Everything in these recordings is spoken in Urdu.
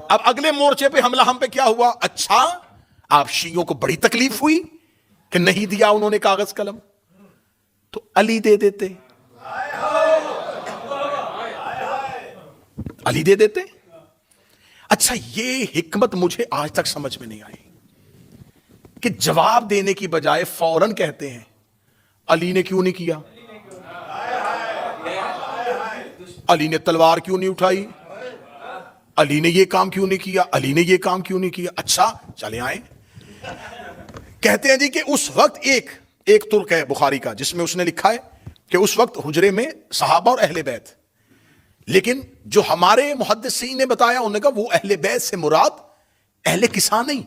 اب اگلے مورچے پہ حملہ ہم پہ کیا ہوا؟ اچھا آپ شیعوں کو بڑی تکلیف ہوئی کہ نہیں دیا انہوں نے کاغذ قلم، تو علی دے دیتے، علی دے دیتے۔ اچھا یہ حکمت مجھے آج تک سمجھ میں نہیں آئی کہ جواب دینے کی بجائے فوراً کہتے ہیں علی نے کیوں نہیں کیا، علی نے تلوار کیوں نہیں اٹھائی، علی نے یہ کام کیوں نہیں کیا، علی نے یہ کام کیوں نہیں کیا۔ اچھا چلے آئیں، کہتے ہیں جی کہ اس وقت ایک ترک ہے بخاری کا جس میں اس نے لکھا ہے کہ اس وقت حجرے میں صحابہ اور اہل بیت، لیکن جو ہمارے محدثین نے بتایا انہوں نے کہا وہ اہل بیت سے مراد اہل کساں نہیں،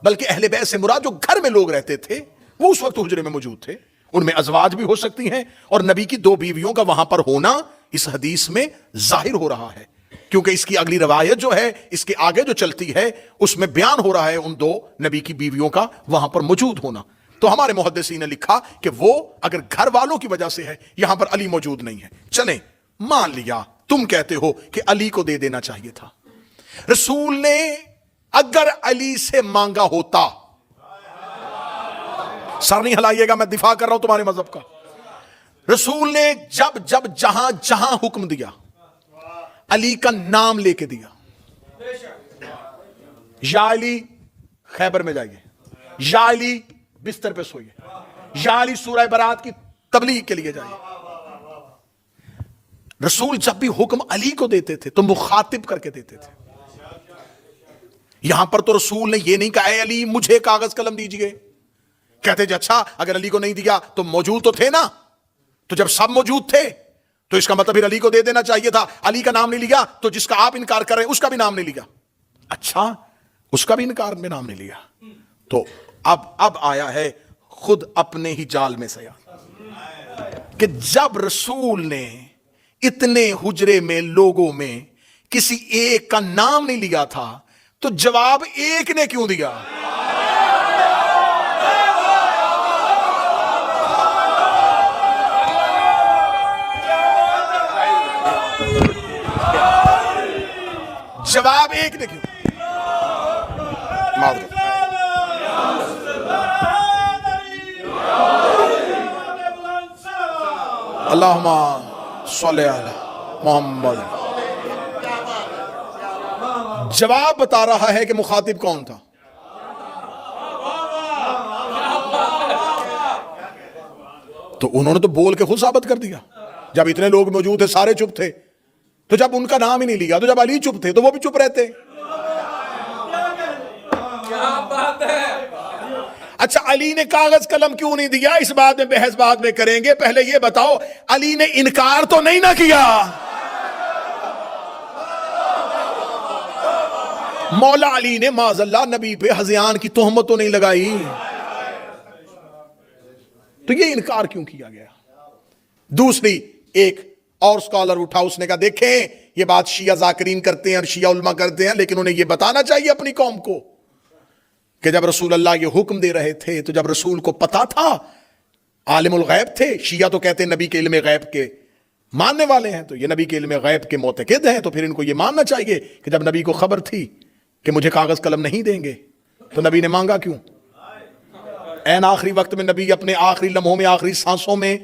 بلکہ اہل بیت سے مراد جو گھر میں لوگ رہتے تھے وہ اس وقت حجرے میں موجود تھے، ان میں ازواج بھی ہو سکتی ہیں، اور نبی کی 2 بیویوں کا وہاں پر ہونا اس حدیث میں ظاہر ہو رہا ہے، کیونکہ اس کی اگلی روایت جو ہے اس کے آگے جو چلتی ہے اس میں بیان ہو رہا ہے ان 2 نبی کی بیویوں کا وہاں پر موجود ہونا۔ تو ہمارے محدثین نے لکھا کہ وہ اگر گھر والوں کی وجہ سے ہے، یہاں پر علی موجود نہیں ہے، چلیں مان لیا تم کہتے ہو کہ علی کو دے دینا چاہیے تھا۔ رسول نے اگر علی سے مانگا ہوتا، سر نہیں ہلائیے گا میں دفاع کر رہا ہوں تمہارے مذہب کا، رسول نے جب جہاں جہاں حکم دیا علی کا نام لے کے دیا، یا علی خیبر میں جائیے، یا علی بستر پہ سوئیے، یا علی سورہ برات کی تبلیغ کے لیے جائیے۔ رسول جب بھی حکم علی کو دیتے تھے تو مخاطب کر کے دیتے تھے، یہاں پر تو رسول نے یہ نہیں کہا اے علی مجھے کاغذ قلم دیجئے، کہتے جی اچھا اگر علی کو نہیں دیا تو موجود تو تھے نا، تو جب سب موجود تھے تو اس کا مطلب پھر علی کو دے دینا چاہیے تھا، علی کا نام نہیں لیا تو جس کا آپ انکار کر رہے ہیں اس کا بھی نام نہیں لیا، اچھا اس کا بھی انکار میں نام نہیں لیا، تو اب آیا ہے خود اپنے ہی جال میں سیا کہ جب رسول نے اتنے حجرے میں لوگوں میں کسی ایک کا نام نہیں لیا تھا تو جواب ایک نے کیوں دیا؟ جواب ایک نے کیوں؟ معذرت، اللہم صلی علی محمد۔ جواب بتا رہا ہے کہ مخاطب کون تھا، تو انہوں نے تو بول کے خود ثابت کر دیا، جب اتنے لوگ موجود تھے سارے چپ تھے، تو جب ان کا نام ہی نہیں لیا، تو جب علی چپ تھے تو وہ بھی چپ رہتے۔ اچھا علی نے کاغذ قلم کیوں نہیں دیا اس بات میں بحث بعد میں کریں گے، پہلے یہ بتاؤ علی نے انکار تو نہیں نہ کیا؟ مولا علی نے معاذ اللہ نبی پہ ہذیان کی تہمت تو نہیں لگائی، تو یہ انکار کیوں کیا گیا؟ دوسری ایک اور سکالر اٹھا، اس نے کہا دیکھیں یہ بات شیعہ ذاکرین کرتے ہیں اور شیعہ علماء کرتے ہیں، لیکن انہیں یہ بتانا چاہیے اپنی قوم کو کہ جب رسول اللہ یہ حکم دے رہے تھے تو جب رسول کو پتا تھا، عالم الغیب تھے، شیعہ تو کہتے ہیں نبی کے علم غیب کے ماننے والے ہیں، تو یہ نبی کے علم غیب کے معتقد ہیں، تو پھر ان کو یہ ماننا چاہیے کہ جب نبی کو خبر تھی کہ مجھے کاغذ قلم نہیں دیں گے تو نبی نے مانگا کیوں؟ این آخری وقت میں نبی اپنے آخری لمحوں میں آخری سانسوں میں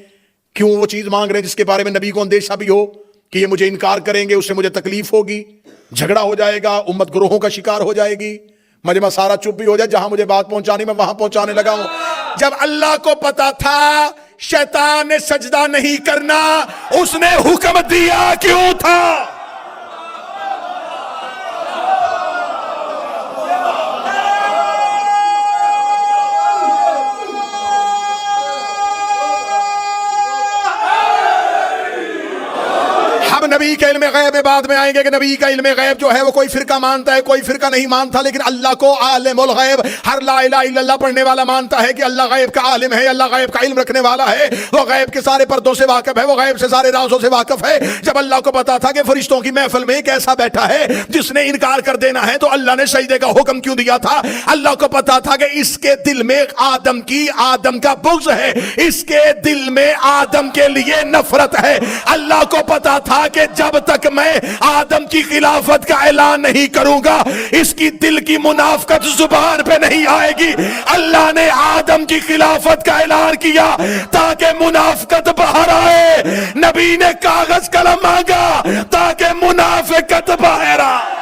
کیوں وہ چیز مانگ رہے ہیں جس کے بارے میں نبی کو اندیشہ بھی ہو کہ یہ مجھے انکار کریں گے، اس سے مجھے تکلیف ہوگی، جھگڑا ہو جائے گا، امت گروہوں کا شکار ہو جائے گی، مجمع سارا چپ بھی ہو جائے، جہاں مجھے بات پہنچانی میں وہاں پہنچانے لگا ہوں۔ جب اللہ کو پتا تھا شیطان نے سجدہ نہیں کرنا، اس نے حکم دیا کیوں تھا؟ نبی کے علم غیب بعد میں آئیں گے کہ نبی کا علم غیب جو ہے وہ کوئی فرقہ مانتا ہے، کوئی فرقہ نہیں مانتا، لیکن اللہ کو عالم الغیب ہر لا الہ الا اللہ پڑھنے والا مانتا ہے کہ اللہ غیب کا عالم ہے، اللہ غیب کا علم رکھنے والا ہے، وہ غیب کے سارے پردوں سے واقف ہے، وہ غیب سے سارے رازوں سے واقف ہے۔ جب اللہ کو پتا تھا کہ فرشتوں کی محفل میں ایک ایسا بیٹھا ہے جس نے انکار کر دینا ہے، تو اللہ نے سجدے کا حکم کیوں دیا تھا؟ اللہ کو پتا تھا کہ اس کے دل میں آدم کا بغض ہے، اس کے دل میں آدم کے لیے نفرت ہے۔ اللہ کو پتا تھا کہ جب جب تک میں آدم کی خلافت کا اعلان نہیں کروں گا اس کی دل کی منافقت زبان پہ نہیں آئے گی. اللہ نے آدم کی خلافت کا اعلان کیا تاکہ منافقت باہر آئے. نبی نے کاغذ قلم مانگا تاکہ منافقت باہر آئے.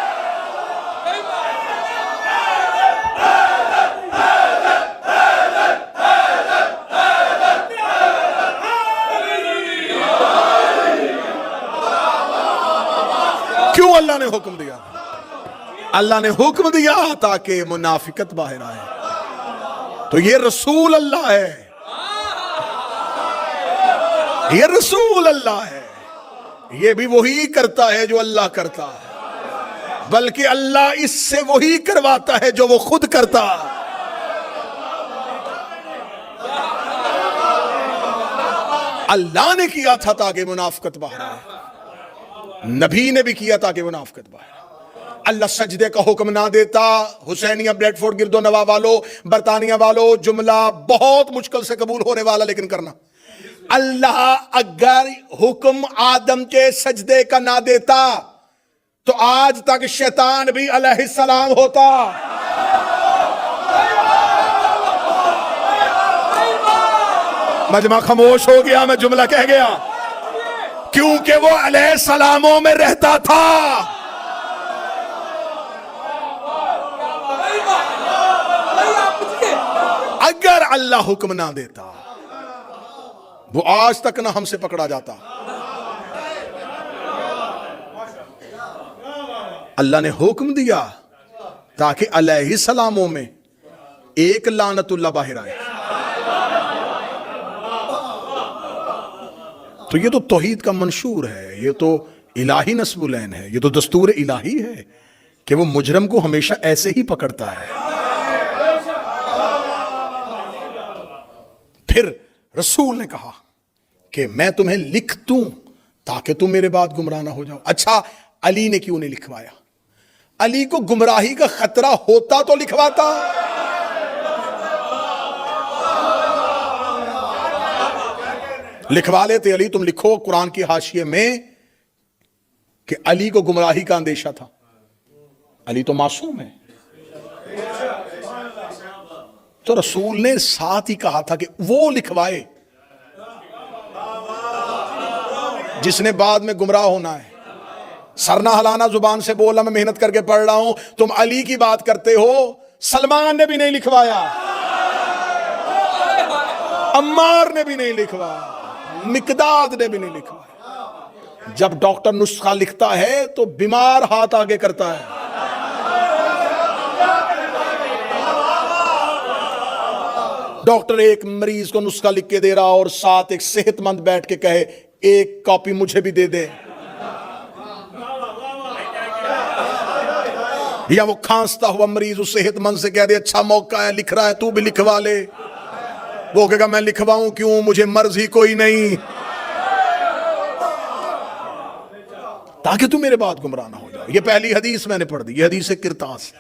کیوں اللہ نے حکم دیا؟ اللہ نے حکم دیا تاکہ منافقت باہر آئے. تو یہ رسول اللہ ہے, یہ رسول اللہ ہے. یہ بھی وہی کرتا ہے جو اللہ کرتا ہے, بلکہ اللہ اس سے وہی کرواتا ہے جو وہ خود کرتا. اللہ نے کیا تھا تاکہ منافقت باہر آئے, نبی نے بھی کیا تاکہ منافقت باہر. اللہ سجدے کا حکم نہ دیتا. حسینیہ بریڈ فورڈ گرد و نواح والو, برطانیہ والو, جملہ بہت مشکل سے قبول ہونے والا لیکن کرنا. اللہ اگر حکم آدم کے سجدے کا نہ دیتا تو آج تک شیطان بھی علیہ السلام ہوتا. مجمع خاموش ہو گیا, میں جملہ کہہ گیا, کیونکہ وہ علیہ السلاموں میں رہتا تھا. اگر اللہ حکم نہ دیتا وہ آج تک نہ ہم سے پکڑا جاتا. اللہ نے حکم دیا تاکہ علیہ السلاموں میں ایک لعنت اللہ باہر آئے. تو یہ تو توحید کا منشور ہے, یہ تو الہی نصب العین ہے, یہ تو دستور الہی ہے کہ وہ مجرم کو ہمیشہ ایسے ہی پکڑتا ہے. پھر رسول نے کہا کہ میں تمہیں لکھ دوں تاکہ تم میرے بعد گمراہ نہ ہو جاؤ. اچھا علی نے کیوں نہیں لکھوایا؟ علی کو گمراہی کا خطرہ ہوتا تو لکھواتا. لکھوا لیتے, علی تم لکھو قرآن کی حاشیے میں کہ علی کو گمراہی کا اندیشہ تھا. علی تو معصوم ہے. تو رسول نے ساتھ ہی کہا تھا کہ وہ لکھوائے جس نے بعد میں گمراہ ہونا ہے. سرنا ہلانا زبان سے بولا, میں محنت کر کے پڑھ رہا ہوں, تم علی کی بات کرتے ہو. سلمان نے بھی نہیں لکھوایا, عمار نے بھی نہیں لکھوایا, مقداد نے بھی نہیں لکھوایا. جب ڈاکٹر نسخہ لکھتا ہے تو بیمار ہاتھ آگے کرتا ہے. ڈاکٹر ایک مریض کو نسخہ لکھ کے دے رہا اور ساتھ ایک صحت مند بیٹھ کے کہے ایک کاپی مجھے بھی دے دے, یا وہ کھانستا ہوا مریض اس صحت مند سے کہہ دے اچھا موقع ہے, لکھ رہا ہے تو بھی لکھوا لے. وہ کہے گا میں لکھواؤں کیوں, مجھے مرض ہی کوئی نہیں, تاکہ تم میرے بعد گمراہ نہ ہو جاؤ. یہ پہلی حدیث میں نے پڑھ دی, یہ حدیث کرتاس ہے.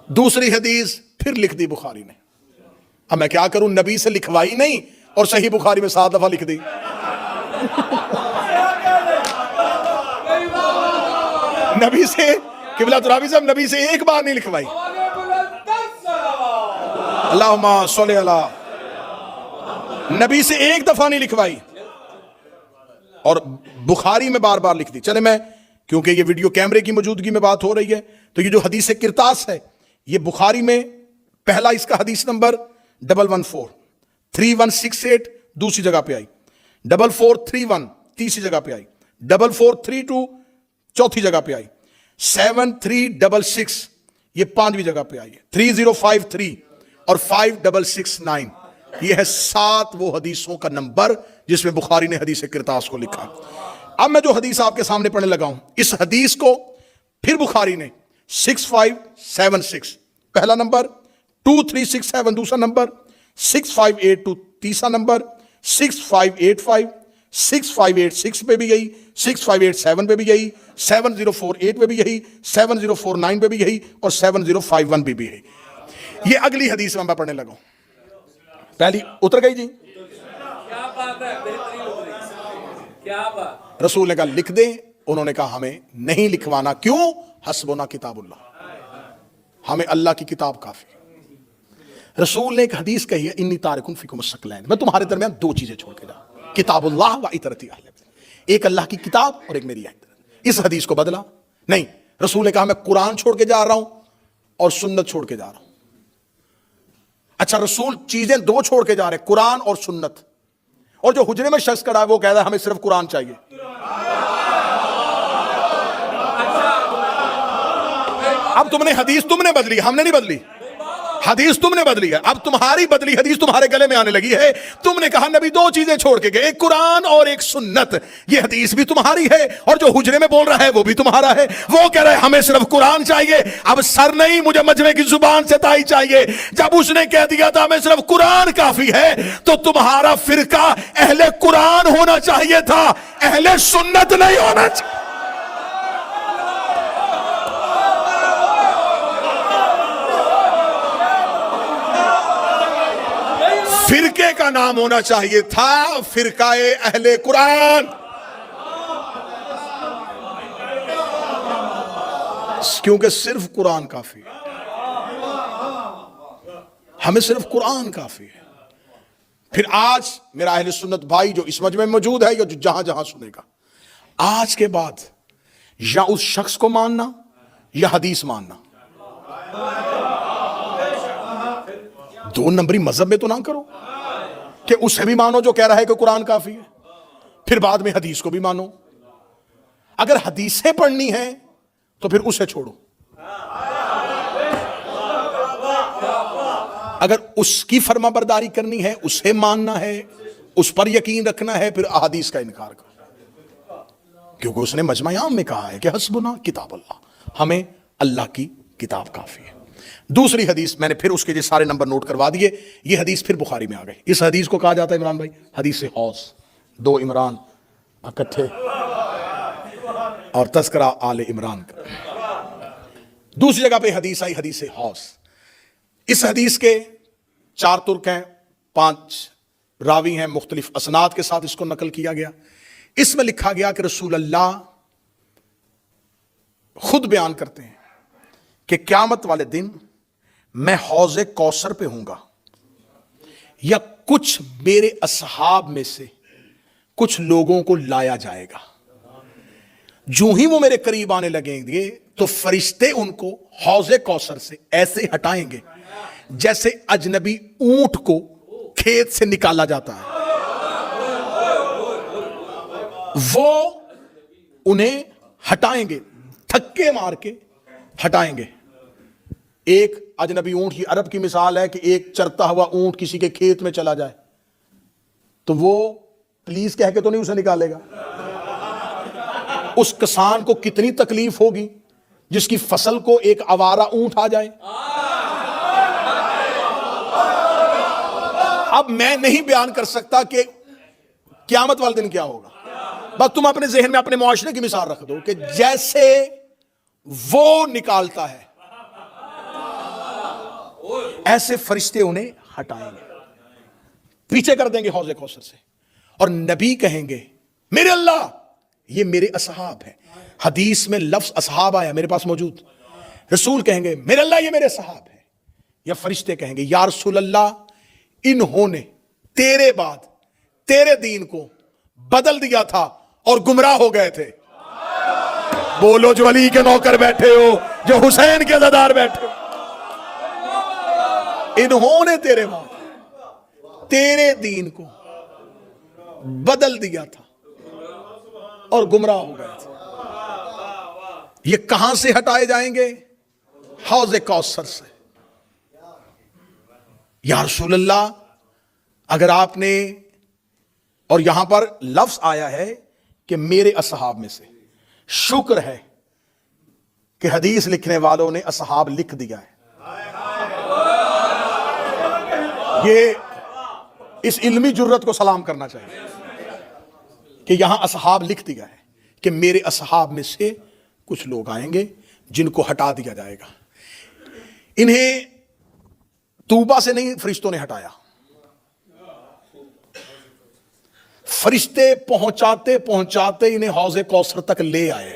دوسری حدیث پھر لکھ دی بخاری نے. اب میں کیا کروں, نبی سے لکھوائی نہیں اور صحیح بخاری میں 7 دفعہ لکھ دی. نبی سے قبلہ ترابی صاحب نبی سے ایک بار نہیں لکھوائی. اللہم صلی علی, نبی سے ایک دفعہ نہیں لکھوائی اور بخاری میں بار بار لکھ دی. چلے میں, کیونکہ یہ ویڈیو کیمرے کی موجودگی میں بات ہو رہی ہے, تو یہ جو حدیث کرتاس ہے یہ بخاری میں پہلا اس کا حدیث نمبر 1143168 دوسری جگہ پہ آئی, 4431 تیسری جگہ پہ آئی, 4432 چوتھی جگہ پہ آئی, 7366 یہ 5ویں جگہ پہ آئی ہے, 3053 اور 5669 یہ ہے 7 وہ حدیثوں کا نمبر جس میں بخاری نے حدیث کرتاس کو لکھا. اب میں جو حدیث آپ کے سامنے پڑھنے لگا ہوں, اس حدیث کو پھر بخاری نے 6576 پہلا نمبر, 2367 دوسرا نمبر, 6582 تیسرا نمبر, 6585 6586 پہ بھی یہی, 6587 پہ بھی یہی, 7048 پہ بھی یہی, 7049 پہ بھی یہی اور 7051 پہ بھی یہی. یہ اگلی حدیث میں پڑھنے لگا ہوں. پہلی اتر گئی جی, کیا بات ہے, بہترین اتری, کیا بات. رسول نے کہا لکھ دیں انہوں نے کہا ہمیں نہیں لکھوانا. کیوں؟ حسبنا کتاب اللہ، ہمیں اللہ کی کتاب کافی. رسول نے ایک حدیث کہی ہے انی تارکن فیکم الثقلین، میں تمہارے درمیان دو چیزیں چھوڑ کے جا، کتاب اللہ و اطرتی اہل بیت، ایک اللہ کی کتاب اور ایک میری اطاعت. اس حدیث کو بدلا نہیں، رسول نے کہا میں قرآن چھوڑ کے جا رہا ہوں اور سنت چھوڑ کے جا رہا ہوں. اچھا رسول چیزیں دو چھوڑ کے جا رہے ہیں، قرآن اور سنت، اور جو حجرے میں شخص کھڑا ہے وہ کہہ رہا ہے ہمیں صرف قرآن چاہیے. اب تم نے حدیث تم نے بدلی، ہم نے نہیں بدلی. حدیث تم نے بدلی ہے، اب تمہاری بدلی حدیث تمہارے گلے میں آنے لگی ہے. تم نے کہا نبی دو چیزیں چھوڑ کے گئے، ایک قرآن اور ایک سنت. یہ حدیث بھی تمہاری ہے اور جو حجرے میں بول رہا ہے وہ بھی تمہارا ہے. وہ کہہ رہا ہے ہمیں صرف قرآن چاہیے. اب سر نہیں، مجھے مجمع کی زبان سے تائی چاہیے. جب اس نے کہہ دیا تھا ہمیں صرف قرآن کافی ہے تو تمہارا فرقہ اہل قرآن ہونا چاہیے تھا، اہل سنت نہیں ہونا چاہیے. فرقے کا نام ہونا چاہیے تھا فرقہ اہل قرآن، کیونکہ صرف قرآن کافی ہے، ہمیں صرف قرآن کافی ہے. پھر آج میرا اہل سنت بھائی جو اس مجمع میں موجود ہے یا جو جہاں جہاں سنے گا، آج کے بعد یا اس شخص کو ماننا یا حدیث ماننا. دو نمبری مذہب میں تو نہ کرو کہ اسے بھی مانو جو کہہ رہا ہے کہ قرآن کافی ہے، پھر بعد میں حدیث کو بھی مانو. اگر حدیثیں پڑھنی ہیں تو پھر اسے چھوڑو، اگر اس کی فرما برداری کرنی ہے، اسے ماننا ہے، اس پر یقین رکھنا ہے، پھر احادیث کا انکار کرو، کیونکہ اس نے مجمع عام میں کہا ہے کہ حسبنا کتاب اللہ، ہمیں اللہ کی کتاب کافی ہے. دوسری حدیث میں نے پھر اس کے جو سارے نمبر نوٹ کروا دیے، یہ حدیث پھر بخاری میں آ گئی. اس حدیث کو کہا جاتا ہے عمران بھائی حدیث حوض، دو عمران اکٹھے اور تذکرہ آل عمران کا. دوسری جگہ پہ حدیث آئی حدیث حوض. اس حدیث کے 4 ترک ہیں، 5 راوی ہیں، مختلف اسناد کے ساتھ اس کو نقل کیا گیا. اس میں لکھا گیا کہ رسول اللہ خود بیان کرتے ہیں کہ قیامت والے دن میں حوض کوثر پہ ہوں گا، یا کچھ میرے اصحاب میں سے کچھ لوگوں کو لایا جائے گا. جو ہی وہ میرے قریب آنے لگیں گے تو فرشتے ان کو حوض کوثر سے ایسے ہٹائیں گے جیسے اجنبی اونٹ کو کھیت سے نکالا جاتا ہے. وہ انہیں ہٹائیں گے، تھکے مار کے ہٹائیں گے. ایک اجنبی اونٹ کی عرب کی مثال ہے کہ ایک چرتا ہوا اونٹ کسی کے کھیت میں چلا جائے تو وہ پلیز کہہ کے تو نہیں اسے نکالے گا. اس کسان کو کتنی تکلیف ہوگی جس کی فصل کو ایک آوارہ اونٹ آ جائے. اب میں نہیں بیان کر سکتا کہ قیامت والے دن کیا ہوگا، بس تم اپنے ذہن میں اپنے معاشرے کی مثال رکھ دو کہ جیسے وہ نکالتا ہے ایسے فرشتے انہیں ہٹائیں گے، پیچھے کر دیں گے حوض کوثر سے. اور نبی کہیں گے میرے اللہ یہ میرے اصحاب ہیں. حدیث میں لفظ اصحاب آیا میرے پاس موجود. رسول کہیں گے میرے اللہ یہ میرے اصحاب ہیں، یا فرشتے کہیں گے یا رسول اللہ انہوں نے تیرے بعد تیرے دین کو بدل دیا تھا اور گمراہ ہو گئے تھے. بولو جو علی کے نوکر بیٹھے ہو، جو حسین کے عزادار بیٹھے ہو، انہوں نے تیرے بعد تیرے دین کو بدل دیا تھا اور گمراہ ہو گئے تھے. یہ کہاں سے ہٹائے جائیں گے؟ حوض کوثر سے. یا رسول اللہ اگر آپ نے، اور یہاں پر لفظ آیا ہے کہ میرے اصحاب میں سے، شکر ہے کہ حدیث لکھنے والوں نے اصحاب لکھ دیا ہے. یہ اس علمی جرت کو سلام کرنا چاہیے کہ یہاں اصحاب لکھ دیا ہے کہ میرے اصحاب میں سے کچھ لوگ آئیں گے جن کو ہٹا دیا جائے گا. انہیں طوبہ سے نہیں فرشتوں نے ہٹایا، فرشتے پہنچاتے پہنچاتے انہیں حوض کوثر تک لے آئے.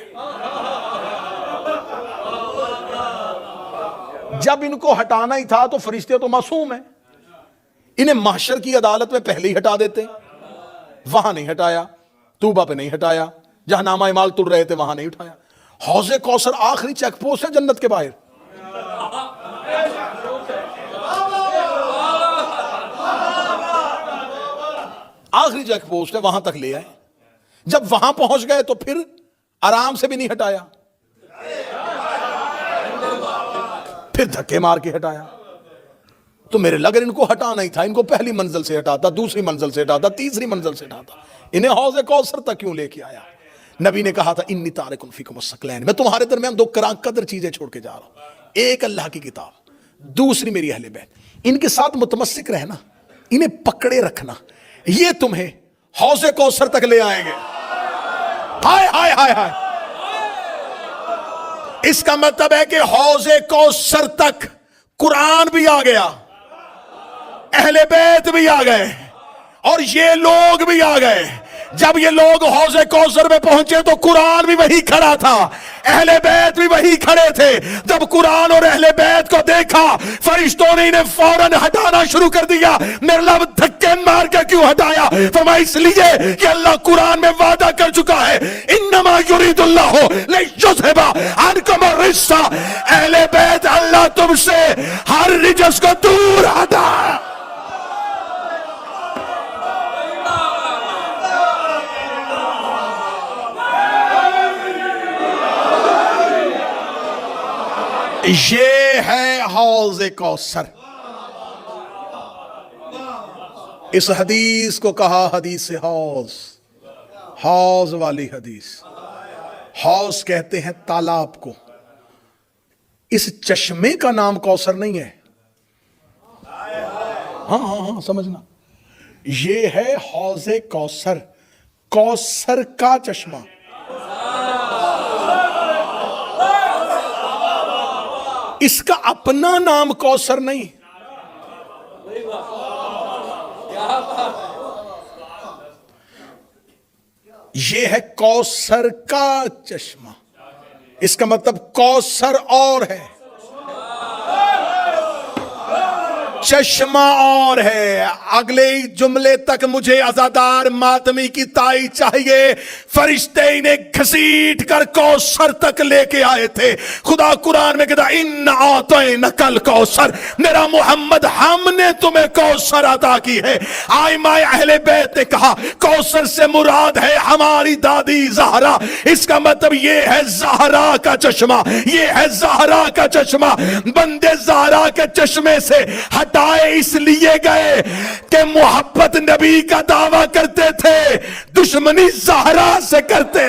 جب ان کو ہٹانا ہی تھا تو فرشتے تو معصوم ہیں, انہیں محشر کی عدالت میں پہلے ہی ہٹا دیتے. وہاں نہیں ہٹایا, توبہ پہ نہیں ہٹایا, جہاں نامہ اعمال تل رہے تھے وہاں نہیں اٹھایا. حوض کوثر آخری چیک پوسٹ ہے جنت کے باہر. آخری چیک پوسٹ ہے, وہاں تک لے آئے. جب وہاں پہنچ گئے تو پھر آرام سے بھی نہیں ہٹایا, پھر دھکے مار کے ہٹایا. تو میرے لگر ان کو ہٹانا ہی تھا, ان کو پہلی منزل سے ہٹاتا, دوسری منزل سے ہٹاتا, تیسری منزل سے ہٹاتا, انہیں حوض کوثر تک کیوں لے کے آیا؟ نبی نے کہا تھا انی تارک فیکم الثقلین, میں تمہارے درمیان دو قدر چیزیں چھوڑ کے جا رہا ہوں, ایک اللہ کی کتاب, دوسری میری اہل بیت. ان کے ساتھ متمسک رہنا, انہیں پکڑے رکھنا, یہ تمہیں حوض کوثر تک لے آئیں گے. ہائے ہائے ہائے ہائے. اس کا مطلب ہے کہ حوض کوثر تک قرآن بھی آ گیا, اہل بیت بھی آ گئے, اور یہ لوگ بھی آ گئے. جب یہ لوگ حوض کوثر میں پہنچے تو قرآن بھی وہی کھڑا تھا, اہل بیت بھی وہی کھڑے تھے. جب قرآن اور اہل بیت کو دیکھا, فرشتوں نے انہیں فوراً ہٹانا شروع کر دیا. میرے لب دھکے مار کے کیوں ہٹایا؟ فرمایا اس لیے کہ اللہ قرآن میں وعدہ کر چکا ہے, انما یرید اللہ لیذھب عنکم الرجس. اہل بیت, اللہ تم سے ہر رجس کو دور ہٹا. یہ ہے حوض کوثر. اس حدیث کو کہا حدیث حوض, حوض والی حدیث. حوض کہتے ہیں تالاب کو. اس چشمے کا نام کوثر نہیں ہے. ہاں سمجھنا, یہ ہے حوض کوثر, کوثر کا چشمہ. اس کا اپنا نام کوثر نہیں. یہ ہے کوثر کا چشمہ. اس کا مطلب کوثر اور ہے, چشمہ اور ہے. اگلے جملے تک مجھے عزادار ماتمی کی تائید چاہیے. فرشتے انہیں گھسیٹ کر کوثر تک لے کے آئے تھے. خدا قرآن میں کہتا اِنَّا أَعْطَيْنَاكَ الْكَوْثَرَ, میرا محمد ہم نے تمہیں کوثر عطا کی ہے. آئمہ اہل بیت نے کہا کوثر سے مراد ہے ہماری دادی زہرا. اس کا مطلب یہ ہے زہرا کا چشمہ, یہ ہے زہرا کا چشمہ. بندے زہرا کے چشمے سے ہٹائے اس لیے گئے کہ محبت نبی کا دعویٰ کرتے تھے, دشمنی زہرا سے کرتے.